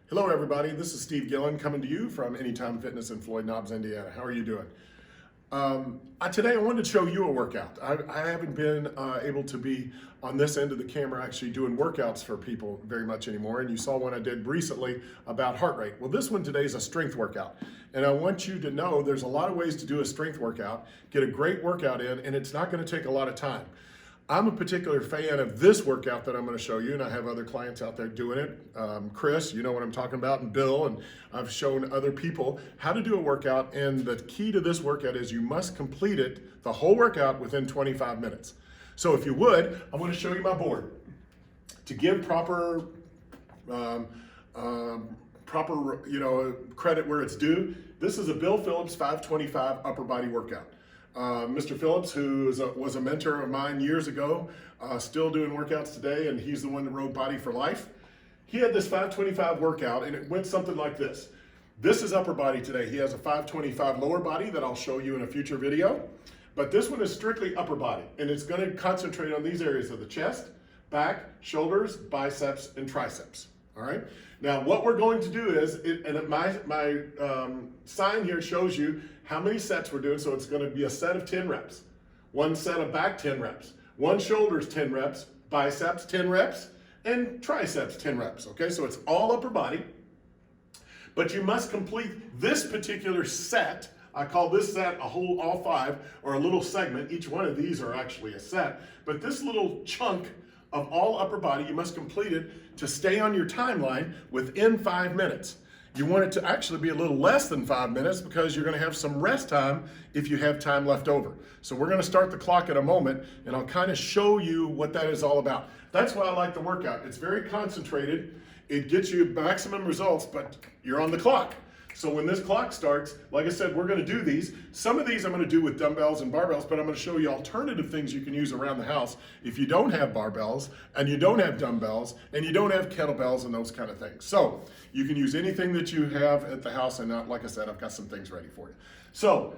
Hello everybody, this is Steve Gillen coming to you from Anytime Fitness in Floyd Knobs, Indiana. How are you doing? Today I wanted to show you a workout. I haven't been able to be on this end of the camera actually doing workouts for people very much anymore, and you saw one I did recently about heart rate. Well, this one today is a strength workout, and I want you to know there's a lot of ways to do a strength workout, get a great workout in, and it's not going to take a lot of time. I'm a particular fan of this workout that I'm going to show you, and I have other clients out there doing it. Chris, you know what I'm talking about, and Bill, and I've shown other people how to do a workout, and the key to this workout is you must complete it, the whole workout, within 25 minutes. So if you would, I'm going to show you my board. To give proper credit where it's due, this is a Bill Phillips 525 upper body workout. Mr. Phillips, who was a mentor of mine years ago, still doing workouts today, and he's the one that wrote Body for Life. He had this 525 workout, and it went something like this. This is upper body today. He has a 525 lower body that I'll show you in a future video, but this one is strictly upper body, and it's going to concentrate on these areas of the chest, back, shoulders, biceps, and triceps. All right. Now, what we're going to do is, my sign here shows you how many sets we're doing. So it's going to be a set of 10 reps, one set of back 10 reps, one shoulders 10 reps, biceps 10 reps, and triceps 10 reps. Okay, so it's all upper body, but you must complete this particular set. I call this set all five, or a little segment. Each one of these are actually a set, but this little chunk of all upper body, you must complete it to stay on your timeline within 5 minutes. You want it to actually be a little less than 5 minutes because you're going to have some rest time if you have time left over. So we're going to start the clock in a moment, and I'll kind of show you what that is all about. That's why I like the workout. It's very concentrated. It gets you maximum results, but you're on the clock. So when this clock starts, like I said, we're going to do these. Some of these I'm going to do with dumbbells and barbells, but I'm going to show you alternative things you can use around the house if you don't have barbells and you don't have dumbbells and you don't have kettlebells and those kind of things. So you can use anything that you have at the house, and like I said, I've got some things ready for you. So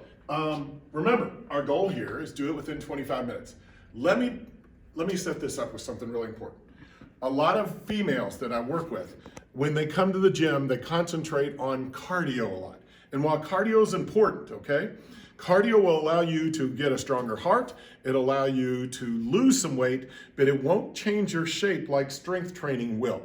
remember, our goal here is do it within 25 minutes. Let me set this up with something really important. A lot of females that I work with, when they come to the gym, they concentrate on cardio a lot. And while cardio is important, okay, cardio will allow you to get a stronger heart, it'll allow you to lose some weight, but it won't change your shape like strength training will.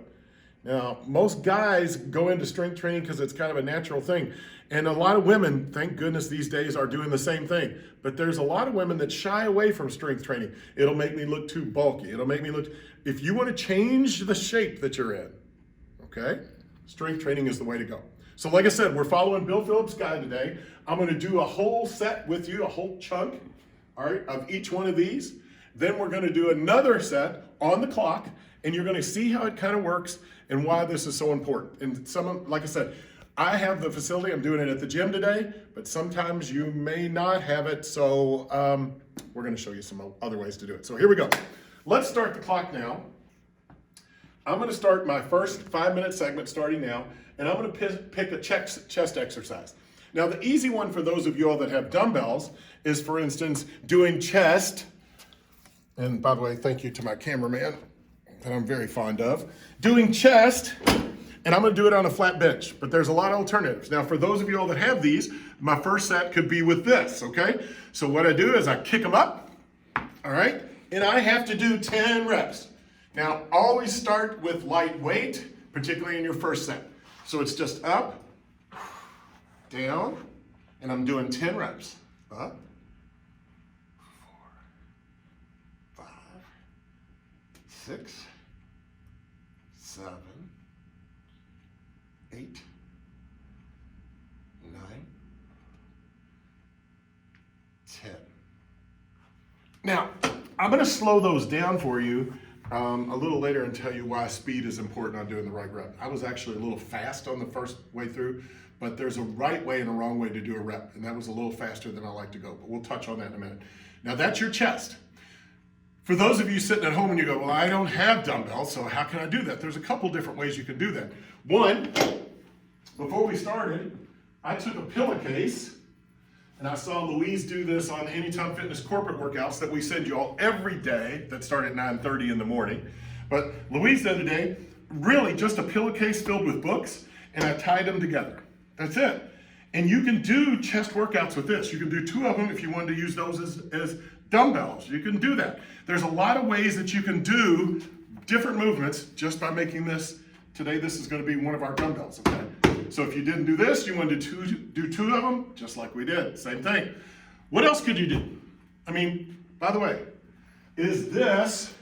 Now, most guys go into strength training because it's kind of a natural thing. And a lot of women, thank goodness these days, are doing the same thing. But there's a lot of women that shy away from strength training. It'll make me look too bulky. It'll make me look, if you want to change the shape that you're in, okay, strength training is the way to go. So like I said, we're following Bill Phillips' guide today. I'm going to do a whole set with you, a whole chunk, all right, of each one of these. Then we're going to do another set on the clock, and you're going to see how it kind of works and why this is so important. And like I said, I have the facility, I'm doing it at the gym today, but sometimes you may not have it, so we're going to show you some other ways to do it. So here we go. Let's start the clock now. I'm going to start my first 5-minute segment starting now, and I'm going to pick a chest exercise. Now, the easy one for those of you all that have dumbbells is, for instance, doing chest. And by the way, thank you to my cameraman that I'm very fond of. Doing chest, and I'm going to do it on a flat bench, but there's a lot of alternatives. Now, for those of you all that have these, my first set could be with this, okay? So what I do is I kick them up, all right? And I have to do 10 reps. Now, always start with light weight, particularly in your first set. So it's just up, down, and I'm doing 10 reps. Up, 4, 5, 6, 7, 8, 9, 10. Now, I'm going to slow those down for you a little later and tell you why speed is important on doing the right rep. I was actually a little fast on the first way through, but there's a right way and a wrong way to do a rep, and that was a little faster than I like to go, but we'll touch on that in a minute. Now, that's your chest. For those of you sitting at home and you go, well, I don't have dumbbells, so how can I do that? There's a couple different ways you can do that. One, before we started, I took a pillowcase, and I saw Louise do this on Anytime Fitness corporate workouts that we send you all every day that start at 9:30 in the morning. But Louise the other day, really just a pillowcase filled with books, and I tied them together. That's it. And you can do chest workouts with this. You can do 2 of them if you wanted to use those as dumbbells. You can do that. There's a lot of ways that you can do different movements just by making this. Today, this is going to be one of our dumbbells, okay? So if you didn't do this, you wanted to do 2 of them, just like we did. Same thing. What else could you do? I mean, by the way, is this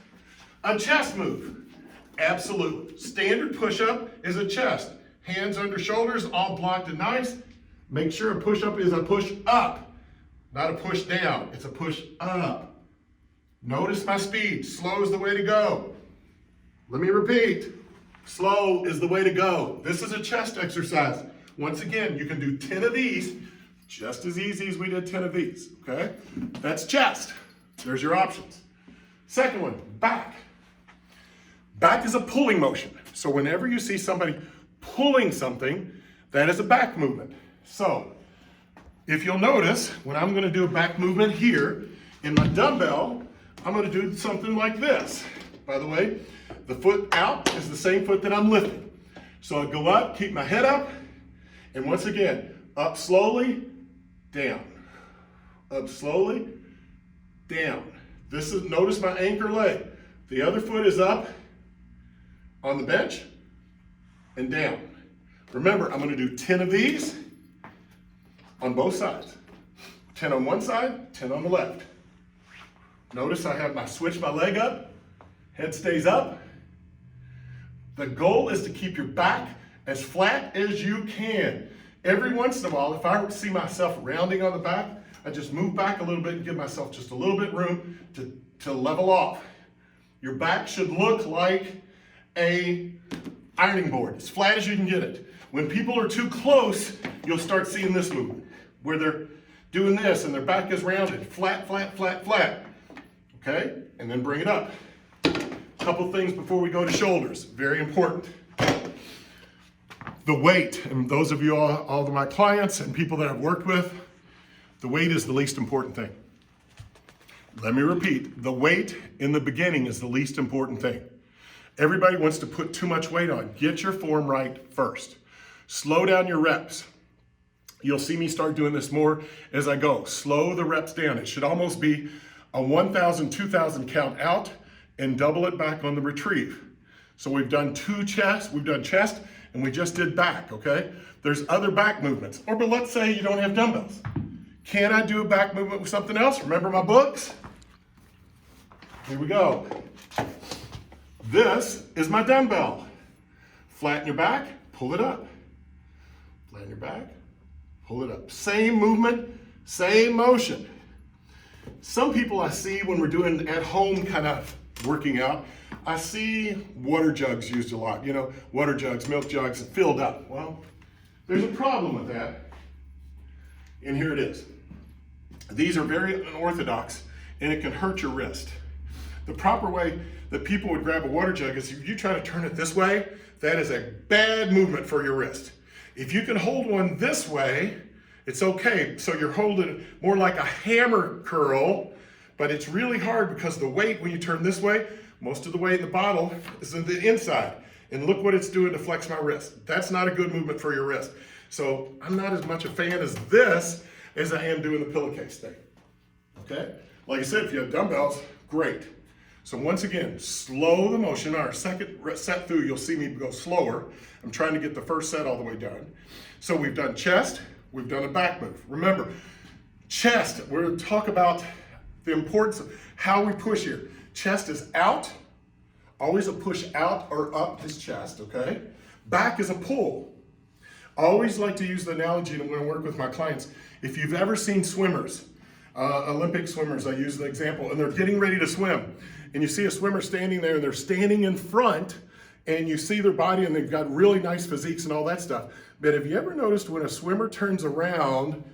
a chest move? Absolutely. Standard push-up is a chest. Hands under shoulders, all blocked and nice. Make sure a push-up is a push-up, not a push-down. It's a push-up. Notice my speed. Slow is the way to go. Let me repeat. Slow is the way to go. This is a chest exercise. Once again, you can do 10 of these just as easy as we did 10 of these, okay? That's chest. There's your options. Second one, back. Back is a pulling motion. So whenever you see somebody pulling something, that is a back movement. So if you'll notice, when I'm gonna do a back movement here, in my dumbbell, I'm gonna do something like this. By the way, the foot out is the same foot that I'm lifting. So I go up, keep my head up, and once again, up slowly, down. Up slowly, down. This is, notice my anchor leg. The other foot is up on the bench and down. Remember, I'm gonna do 10 of these on both sides. 10 on one side, 10 on the left. Notice I have switch my leg up, head stays up. The goal is to keep your back as flat as you can. Every once in a while, if I see myself rounding on the back, I just move back a little bit and give myself just a little bit room to level off. Your back should look like a ironing board, as flat as you can get it. When people are too close, you'll start seeing this movement, where they're doing this and their back is rounded, flat, flat, flat, flat. Okay, and then bring it up. A couple things before we go to shoulders, very important. The weight, and those of you, all of my clients and people that I've worked with, the weight is the least important thing. Let me repeat, the weight in the beginning is the least important thing. Everybody wants to put too much weight on. Get your form right first. Slow down your reps. You'll see me start doing this more as I go. Slow the reps down. It should almost be a 1,000, 2,000 count out and double it back on the retrieve. So we've done chest, and we just did back, okay? There's other back movements. But let's say you don't have dumbbells. Can I do a back movement with something else? Remember my books? Here we go. This is my dumbbell. Flatten your back, pull it up. Flatten your back, pull it up. Same movement, same motion. Some people I see when we're doing at home kind of working out, I see water jugs used a lot. You know, water jugs, milk jugs filled up. Well, there's a problem with that. And here it is. These are very unorthodox and it can hurt your wrist. The proper way that people would grab a water jug is if you try to turn it this way, that is a bad movement for your wrist. If you can hold one this way, it's okay. So you're holding it more like a hammer curl, but it's really hard because the weight when you turn this way, most of the weight in the bottle is in the inside. And look what it's doing to flex my wrist. That's not a good movement for your wrist. So I'm not as much a fan as this as I am doing the pillowcase thing. Okay? Like I said, if you have dumbbells, great. So once again, slow the motion. Our second set through, you'll see me go slower. I'm trying to get the first set all the way done. So we've done chest, we've done a back move. Remember, chest, we're going to talk about the importance of how we push here. Chest is out, always a push out or up is chest, okay? Back is a pull. I always like to use the analogy when I work with my clients. If you've ever seen swimmers, Olympic swimmers, I use the example, and they're getting ready to swim. And you see a swimmer standing there and they're standing in front and you see their body and they've got really nice physiques and all that stuff. But have you ever noticed when a swimmer turns around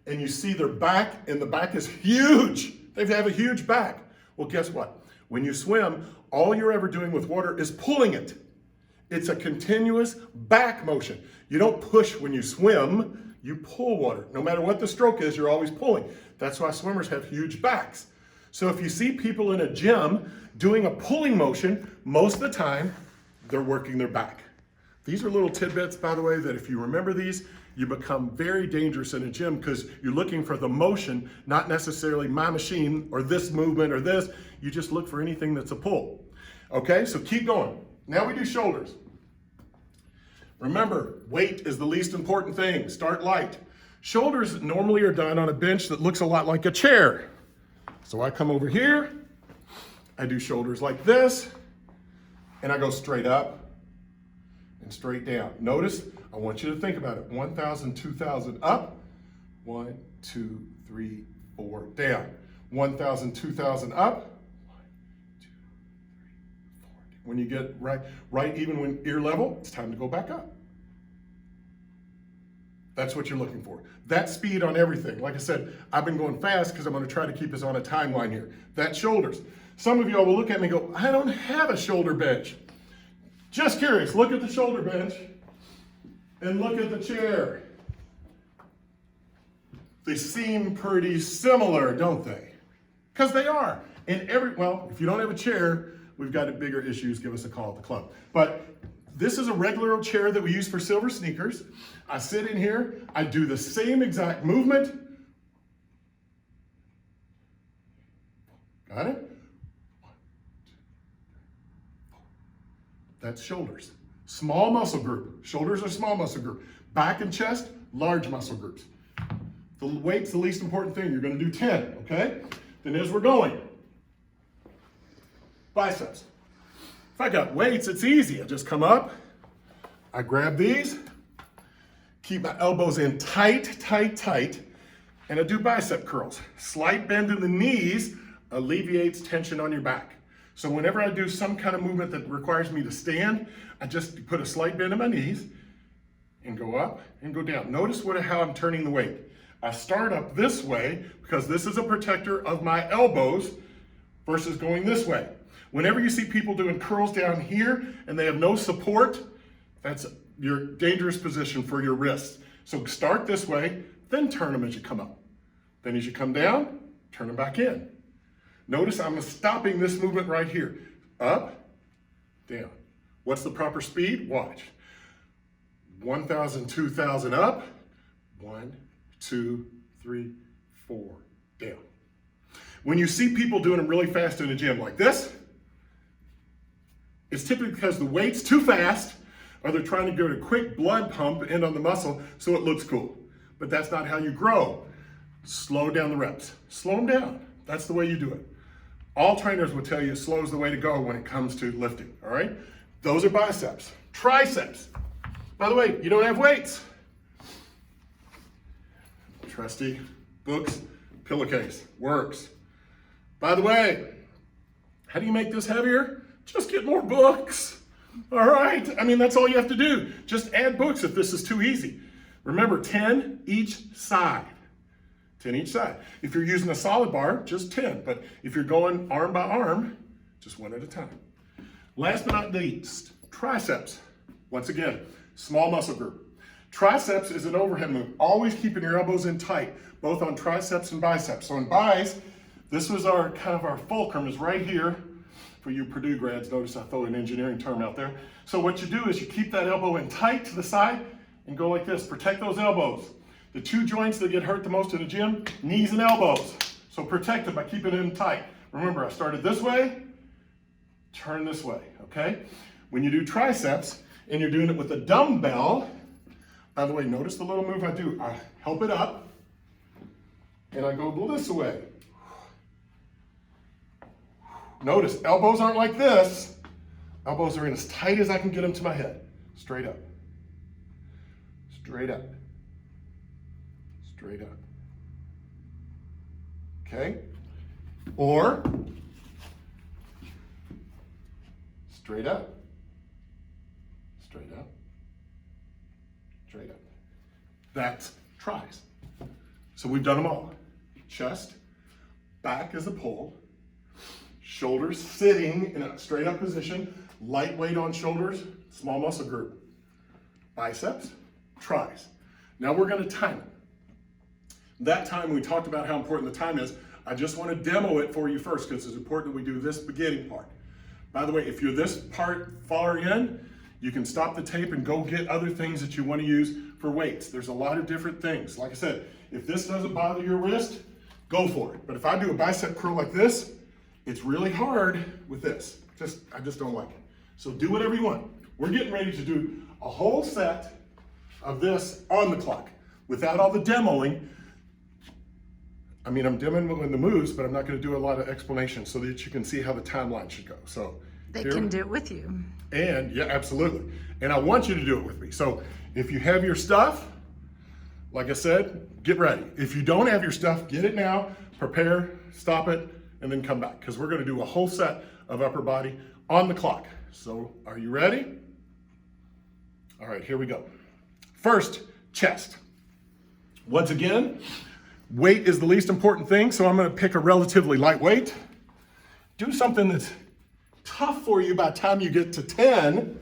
and you see their back and the back is huge? They have a huge back. Well, guess what? When you swim, all you're ever doing with water is pulling it. It's a continuous back motion. You don't push when you swim, you pull water. No matter what the stroke is, you're always pulling. That's why swimmers have huge backs. So if you see people in a gym doing a pulling motion, most of the time, they're working their back. These are little tidbits, by the way, that if you remember these, you become very dangerous in a gym because you're looking for the motion, not necessarily my machine or this movement or this. You just look for anything that's a pull. Okay, so keep going. Now we do shoulders. Remember, weight is the least important thing. Start light. Shoulders normally are done on a bench that looks a lot like a chair. So I come over here, I do shoulders like this, and I go straight up and straight down. Notice, I want you to think about it. 1,000, 2,000 up. 1, 2, 3, 4, down. 1,000, 2,000 up. 1, 2, 3, 4. When you get right even when ear level, it's time to go back up. That's what you're looking for. That speed on everything. Like I said, I've been going fast because I'm going to try to keep us on a timeline here. That's shoulders. Some of y'all will look at me and go, I don't have a shoulder bench. Just curious, look at the shoulder bench and look at the chair. They seem pretty similar, don't they? Because they are. Well, if you don't have a chair, we've got bigger issues, give us a call at the club. But this is a regular old chair that we use for silver sneakers. I sit in here, I do the same exact movement. Got it? That's shoulders. Small muscle group. Shoulders are small muscle group. Back and chest, large muscle groups. The weight's the least important thing. You're going to do 10, okay? Then as we're going, biceps. If I got weights, it's easy. I just come up, I grab these, keep my elbows in tight, tight, tight, and I do bicep curls. Slight bend in the knees alleviates tension on your back. So whenever I do some kind of movement that requires me to stand, I just put a slight bend in my knees and go up and go down. Notice how I'm turning the weight. I start up this way because this is a protector of my elbows versus going this way. Whenever you see people doing curls down here and they have no support, that's your dangerous position for your wrists. So start this way, then turn them as you come up. Then as you come down, turn them back in. Notice I'm stopping this movement right here. Up, down. What's the proper speed? Watch. 1,000, 2,000 up. 1, 2, 3, 4, down. When you see people doing them really fast in the gym like this, it's typically because the weight's too fast or they're trying to get a quick blood pump in on the muscle so it looks cool. But that's not how you grow. Slow down the reps. Slow them down. That's the way you do it. All trainers will tell you slow is the way to go when it comes to lifting, all right? Those are biceps. Triceps. By the way, you don't have weights. Trusty books, pillowcase, works. By the way, how do you make this heavier? Just get more books, all right? I mean, that's all you have to do. Just add books if this is too easy. Remember, 10 each side. 10 each side. If you're using a solid bar, just 10. But if you're going arm by arm, just one at a time. Last but not least, triceps. Once again, small muscle group. Triceps is an overhead move. Always keeping your elbows in tight, both on triceps and biceps. So in bis, this was our kind of our fulcrum is right here. For you Purdue grads, notice I throw an engineering term out there. So what you do is you keep that elbow in tight to the side and go like this. Protect those elbows. The two joints that get hurt the most in the gym, knees and elbows. So protect them by keeping them tight. Remember, I started this way, turn this way, okay? When you do triceps and you're doing it with a dumbbell, by the way, notice the little move I do. I help it up and I go this way. Notice, elbows aren't like this. Elbows are in as tight as I can get them to my head. Straight up. Straight up. Straight up. Okay? Or straight up. Straight up. Straight up. That's tries. So we've done them all. Chest, back is a pull, shoulders sitting in a straight up position, light weight on shoulders, small muscle group. Biceps, tries. Now we're going to time it. That time we talked about how important the time is. I just want to demo it for you first because it's important that we do this beginning part. By the way, if you're this part far in, You can stop the tape and go get other things that you want to use for weights. There's a lot of different things. Like I said, if this doesn't bother your wrist, go for it. But if I do a bicep curl like this, it's really hard with this. I just don't like it. So do whatever you want. We're getting ready to do a whole set of this on the clock without all the demoing. I mean, I'm demoing the moves, but I'm not going to do a lot of explanation so that you can see how the timeline should go. So they can do it with you. And yeah, absolutely. And I want you to do it with me. So if you have your stuff, like I said, get ready. If you don't have your stuff, get it now, prepare, stop it, and then come back, because we're going to do a whole set of upper body on the clock. So are you ready? All right, here we go. First, chest. Once again, weight is the least important thing, so I'm going to pick a relatively light weight. Do something that's tough for you by the time you get to 10,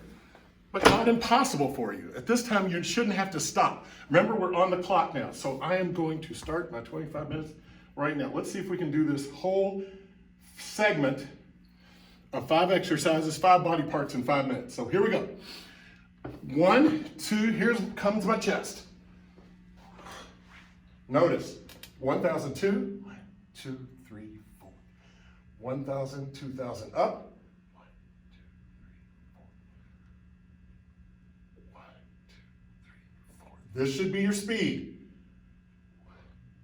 but not impossible for you. At this time, you shouldn't have to stop. Remember, we're on the clock now, so I am going to start my 25 minutes right now. Let's see if we can do this whole segment of 5 exercises, 5 body parts in 5 minutes. So here we go. 1, 2, here comes my chest. Notice, 1,002, 1, 2, 3, 4. 1,000, 2,000 up. 1, 2, 3, 4. 1, 2, 3, 4. This should be your speed. 1,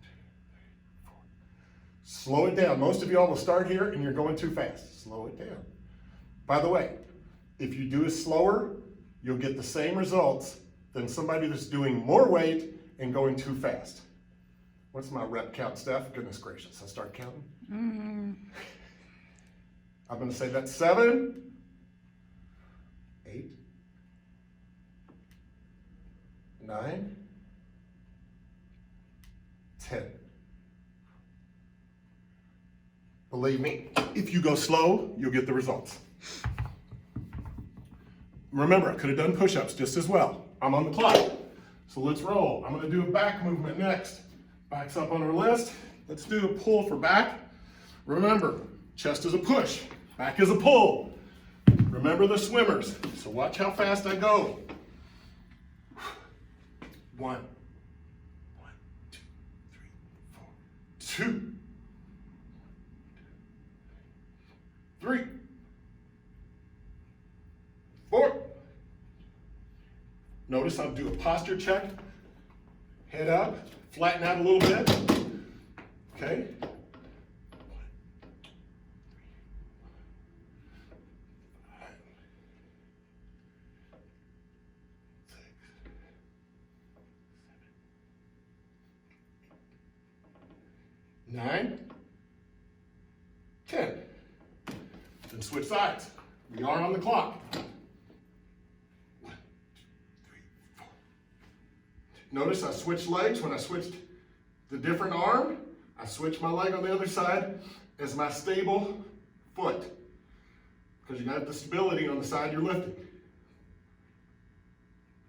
2, 3, 4. Slow it down. Most of y'all will start here and you're going too fast. Slow it down. By the way, if you do it slower, you'll get the same results than somebody that's doing more weight and going too fast. What's my rep count, Steph? Goodness gracious, I start counting. I'm going to say that's 7, 8, 9, 10. Believe me, if you go slow, you'll get the results. Remember, I could have done push-ups just as well. I'm on the clock. So let's roll. I'm going to do a back movement next. Back's up on our list. Let's do a pull for back. Remember, chest is a push, back is a pull. Remember the swimmers. So watch how fast I go. 1, 1, 2, 3, 4, 2, 3, 4. Notice I'll do a posture check. Head up, flatten out a little bit. Okay. 9, 10. Then switch sides. We are on the clock. 1, 2, 3, 4. Notice I switched legs. When I switched the different arm, I switched my leg on the other side as my stable foot, because you got the stability on the side you're lifting.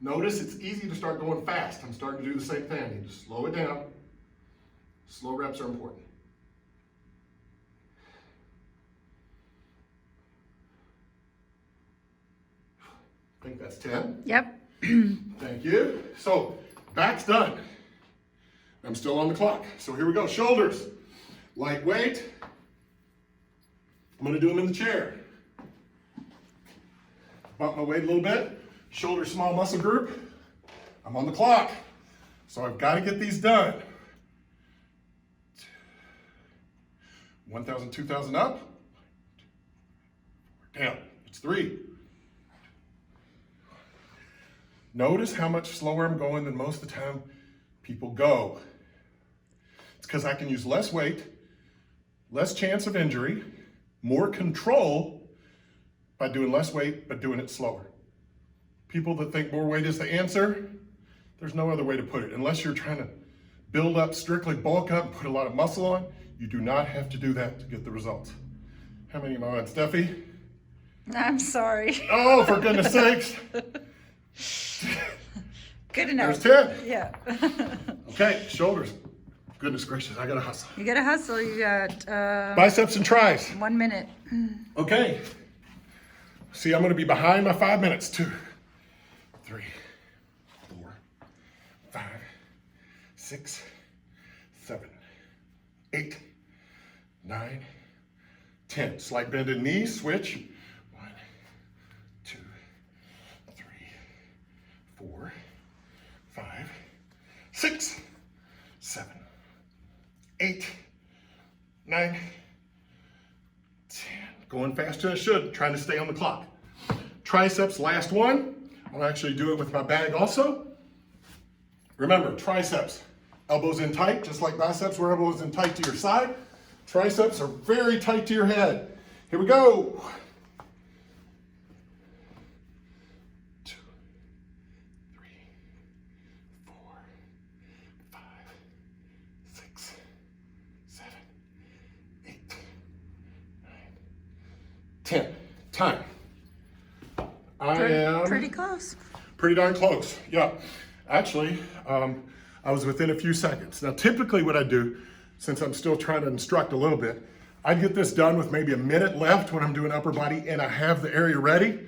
Notice it's easy to start going fast. I'm starting to do the same thing. I need to slow it down. Slow reps are important. I think that's 10. Yep. Thank you. So back's done. I'm still on the clock. So here we go. Shoulders. Lightweight. I'm going to do them in the chair. Bump my weight a little bit. Shoulder small muscle group. I'm on the clock. So I've got to get these done. 1,000, 2,000 up. Down. It's 3. Notice how much slower I'm going than most of the time people go. It's because I can use less weight, less chance of injury, more control by doing less weight, but doing it slower. People that think more weight is the answer, there's no other way to put it. Unless you're trying to build up, strictly bulk up, and put a lot of muscle on, you do not have to do that to get the results. How many am I on, Steffi? I'm sorry. Oh, for goodness sakes. Good enough. There's 10. Yeah. Okay, shoulders. Goodness gracious, I gotta hustle. You gotta hustle. You got Biceps and tries. 1 minute. Okay. See, I'm gonna be behind my 5 minutes too. 3, 4, 5, 6, 7, 8, 9, 10. Slight bend in knees, switch. 1, 2, 3, 4, 5, 6, 7, 8, 9, 10. Going faster than I should, trying to stay on the clock. Triceps, last one. I'll actually do it with my bag also. Remember, triceps, elbows in tight, just like biceps, where elbows in tight to your side. Triceps are very tight to your head. Here we go. 2, 3, 4, 5, 6, 7, 8, 9, 10. Time. I am Pretty close. pretty darn close. Yeah. Actually, I was within a few seconds. Now, typically what I do, since I'm still trying to instruct a little bit, I get this done with maybe a minute left when I'm doing upper body and I have the area ready.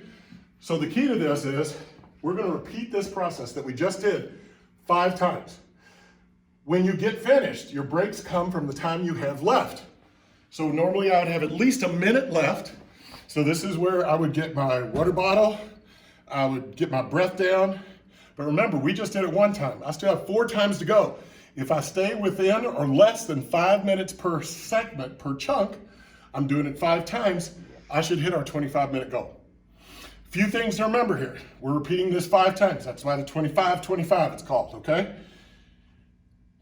So the key to this is we're going to repeat this process that we just did 5 times. When you get finished, your breaks come from the time you have left. So normally I would have at least a minute left. So this is where I would get my water bottle, I would get my breath down. But remember, we just did it 1 time. I still have 4 times to go. If I stay within or less than 5 minutes per segment, per chunk, I'm doing it 5 times, I should hit our 25-minute goal. Few things to remember here. We're repeating this 5 times. That's why the 25-25 it's called, okay?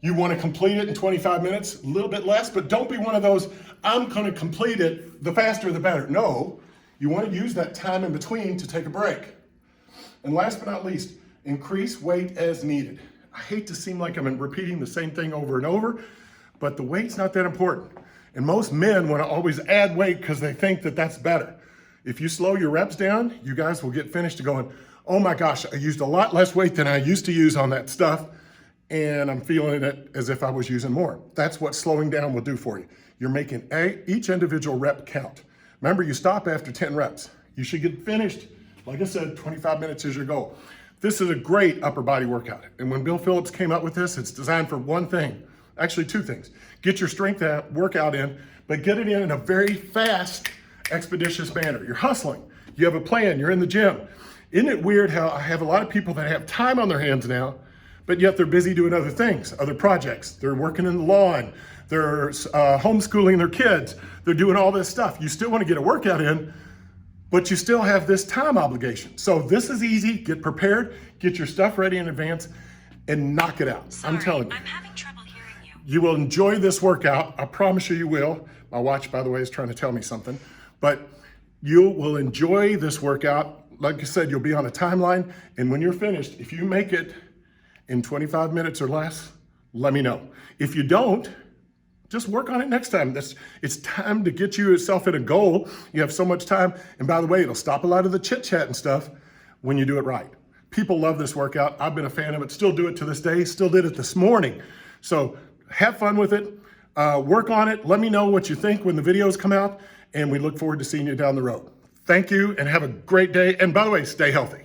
You want to complete it in 25 minutes, a little bit less, but don't be one of those, I'm going to complete it, the faster the better. No, you want to use that time in between to take a break. And last but not least, increase weight as needed. I hate to seem like I'm repeating the same thing over and over, but the weight's not that important. And most men want to always add weight because they think that that's better. If you slow your reps down, you guys will get finished going, oh my gosh, I used a lot less weight than I used to use on that stuff, and I'm feeling it as if I was using more. That's what slowing down will do for you. You're making each individual rep count. Remember, you stop after 10 reps. You should get finished. Like I said, 25 minutes is your goal. This is a great upper body workout. And when Bill Phillips came up with this, it's designed for one thing, actually 2 things. Get your strength workout in, but get it in a very fast, expeditious manner. You're hustling, you have a plan, you're in the gym. Isn't it weird how I have a lot of people that have time on their hands now, but yet they're busy doing other things, other projects. They're working in the lawn, they're homeschooling their kids, they're doing all this stuff. You still want to get a workout in, but you still have this time obligation. So this is easy. Get prepared, get your stuff ready in advance, and knock it out. Sorry, I'm telling you. I'm having trouble hearing you. You will enjoy this workout. I promise you, you will. My watch, by the way, is trying to tell me something. But you will enjoy this workout. Like I said, you'll be on a timeline. And when you're finished, if you make it in 25 minutes or less, let me know. If you don't, just work on it next time. It's time to get yourself at a goal. You have so much time. And by the way, it'll stop a lot of the chit chat and stuff when you do it right. People love this workout. I've been a fan of it, still do it to this day, still did it this morning. So have fun with it, work on it. Let me know what you think when the videos come out, and we look forward to seeing you down the road. Thank you and have a great day. And by the way, stay healthy.